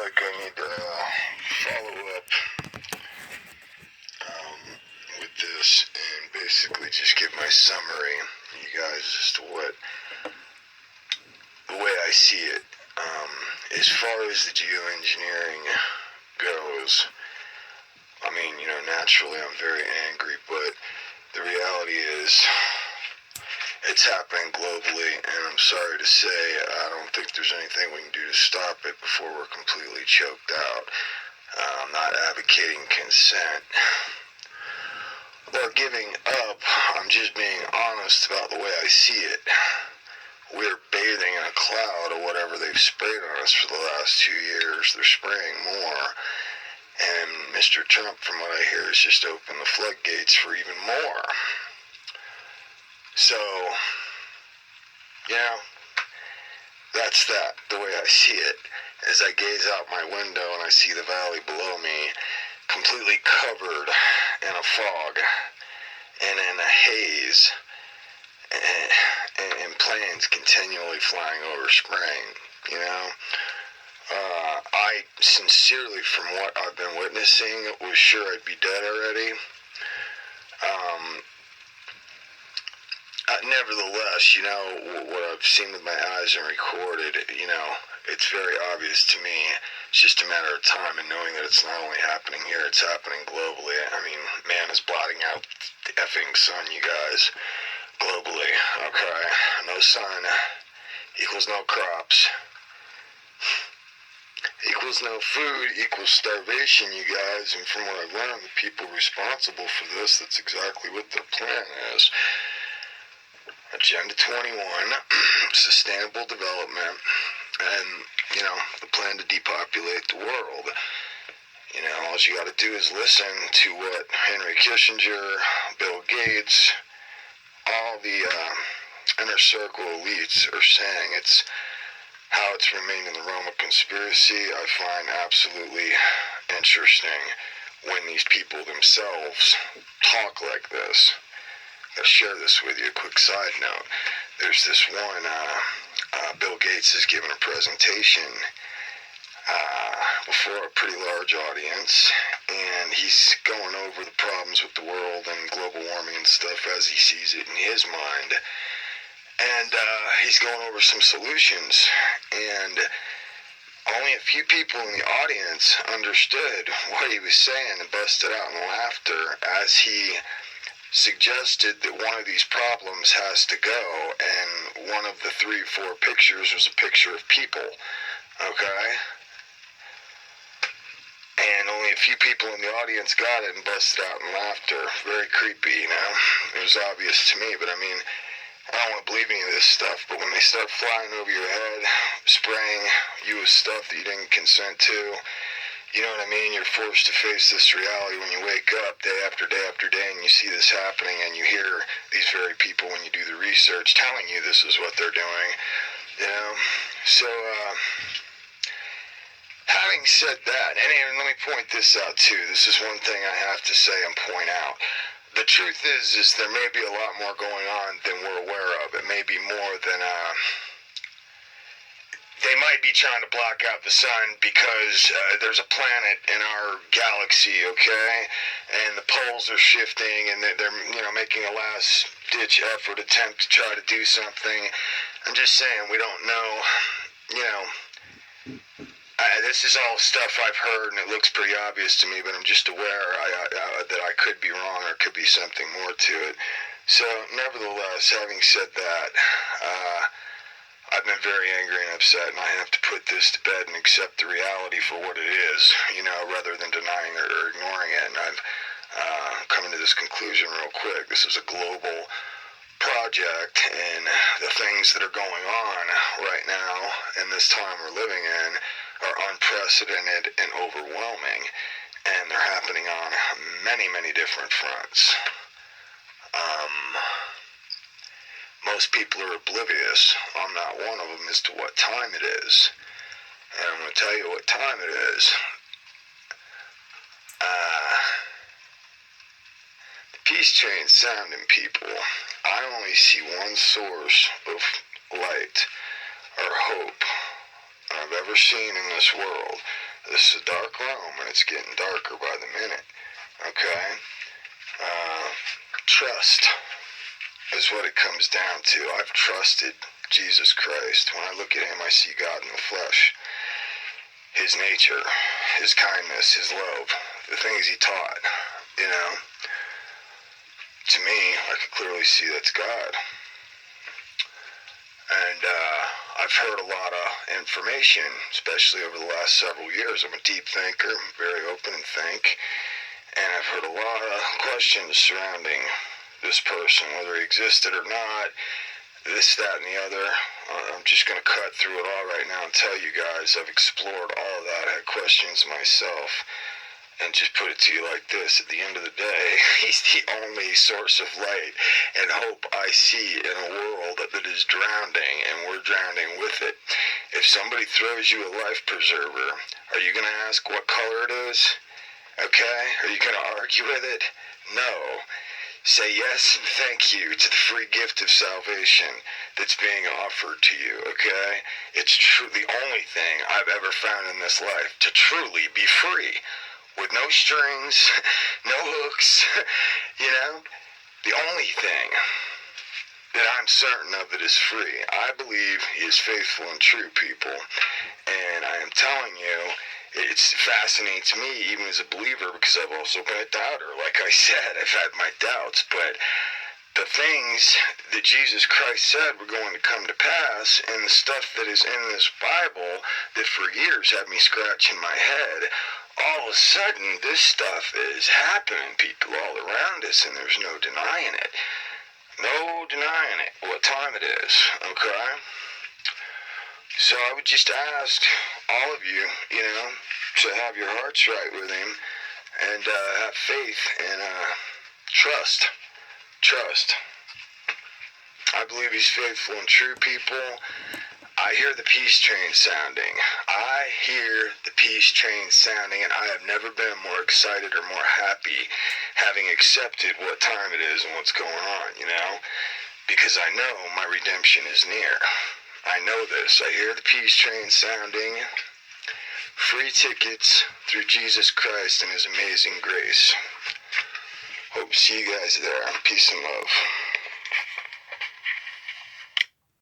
like I need to follow up with this and basically just give my summary, you guys, as to what the way I see it. As far as the geoengineering goes, I mean, naturally I'm very angry, but the reality is it's happening globally, and I'm sorry to say I don't think there's anything we can do to stop it before we're completely choked out. I'm not advocating consent or giving up. I'm just being honest about the way I see it. We're bathing in a cloud of whatever they've sprayed on us for the last 2 years. They're spraying more. And Mr. Trump, from what I hear, has just opened the floodgates for even more. So, that's that, the way I see it. As I gaze out my window and I see the valley below me completely covered in a fog and in a haze, and planes continually flying over, spraying, I sincerely, from what I've been witnessing, was sure I'd be dead already. Nevertheless, what I've seen with my eyes and recorded, it's very obvious to me. It's just a matter of time, and knowing that it's not only happening here, it's happening globally. I mean, man is blotting out the effing sun, you guys, globally, okay? No sun equals no crops, equals no food, equals starvation, you guys. And from what I've learned, the people responsible for this, that's exactly what their plan is. Agenda 21, sustainable development, and, the plan to depopulate the world. All you got to do is listen to what Henry Kissinger, Bill Gates, all the inner circle elites are saying. It's how it's remained in the realm of conspiracy. I find absolutely interesting when these people themselves talk like this. I'll share this with you. A quick side note. There's this one, Bill Gates is giving a presentation before a pretty large audience, and he's going over the problems with the world and global warming and stuff as he sees it in his mind. And he's going over some solutions, and only a few people in the audience understood what he was saying and busted out in laughter as he suggested that one of these problems has to go, and one of the 3 or 4 pictures was a picture of people, okay? And only a few people in the audience got it and busted out in laughter. Very creepy, It was obvious to me, but I mean, I don't want to believe any of this stuff, but when they start flying over your head, spraying you with stuff that you didn't consent to, you know what I mean? You're forced to face this reality when you wake up day after day after day, and you see this happening, and you hear these very people, when you do the research, telling you this is what they're doing, So, having said that, and let me point this out too. This is one thing I have to say and point out. The truth is there may be a lot more going on than we're aware of. It may be more than, they might be trying to block out the sun because there's a planet in our galaxy, okay? And the poles are shifting, and they're making a last-ditch effort attempt to try to do something. I'm just saying, we don't know, this is all stuff I've heard, and it looks pretty obvious to me, but I'm just aware that I could be wrong, or could be something more to it. So, nevertheless, having said that, I've been very angry and upset, and I have to put this to bed and accept the reality for what it is, rather than denying or ignoring it. And I've come to this conclusion real quick. This is a global project, and the things that are going on right now in this time we're living in are unprecedented and overwhelming, and they're happening on many, many different fronts. Most people are oblivious. I'm not one of them as to what time it is. And I'm going to tell you what time it is. The peace train's sounding, people. I only see one source of light or hope I've ever seen in this world. This is a dark realm, and it's getting darker by the minute. Okay? Trust is what it comes down to. I've trusted Jesus Christ. When I look at him, I see God in the flesh. His nature, his kindness, his love, the things he taught, you know. To me, I can clearly see that's God. And I've heard a lot of information, especially over the last several years. I'm a deep thinker, I'm very open and think. And I've heard a lot of questions surrounding this person, whether he existed or not, this, that, and the other. I'm just going to cut through it all right now and tell you guys I've explored all of that. I had questions myself. And just put it to you like this, at the end of the day, he's the only source of light and hope I see in a world that is drowning, and we're drowning with it. If somebody throws you a life preserver, are you going to ask what color it is? Okay? Are you going to argue with it? No. Say yes and thank you to the free gift of salvation that's being offered to you, okay? It's the only thing I've ever found in this life to truly be free. With no strings, no hooks, you know? The only thing that I'm certain of that is free. I believe he is faithful and true, people. And I am telling you, it's fascinating to me, even as a believer, because I've also been a doubter. Like I said, I've had my doubts, but the things that Jesus Christ said were going to come to pass, and the stuff that is in this Bible that for years had me scratching my head, all of a sudden this stuff is happening, people all around us, and there's no denying it. No denying it, what time it is, okay? So I would just ask all of you, you know, to have your hearts right with him, and have faith and trust. Trust. I believe he's faithful and true, people. I hear the peace train sounding. I hear the peace train sounding, and I have never been more excited or more happy having accepted what time it is and what's going on, you know? Because I know my redemption is near. I know this. I hear the peace train sounding. Free tickets through Jesus Christ and his amazing grace. Hope to see you guys there. Peace and love.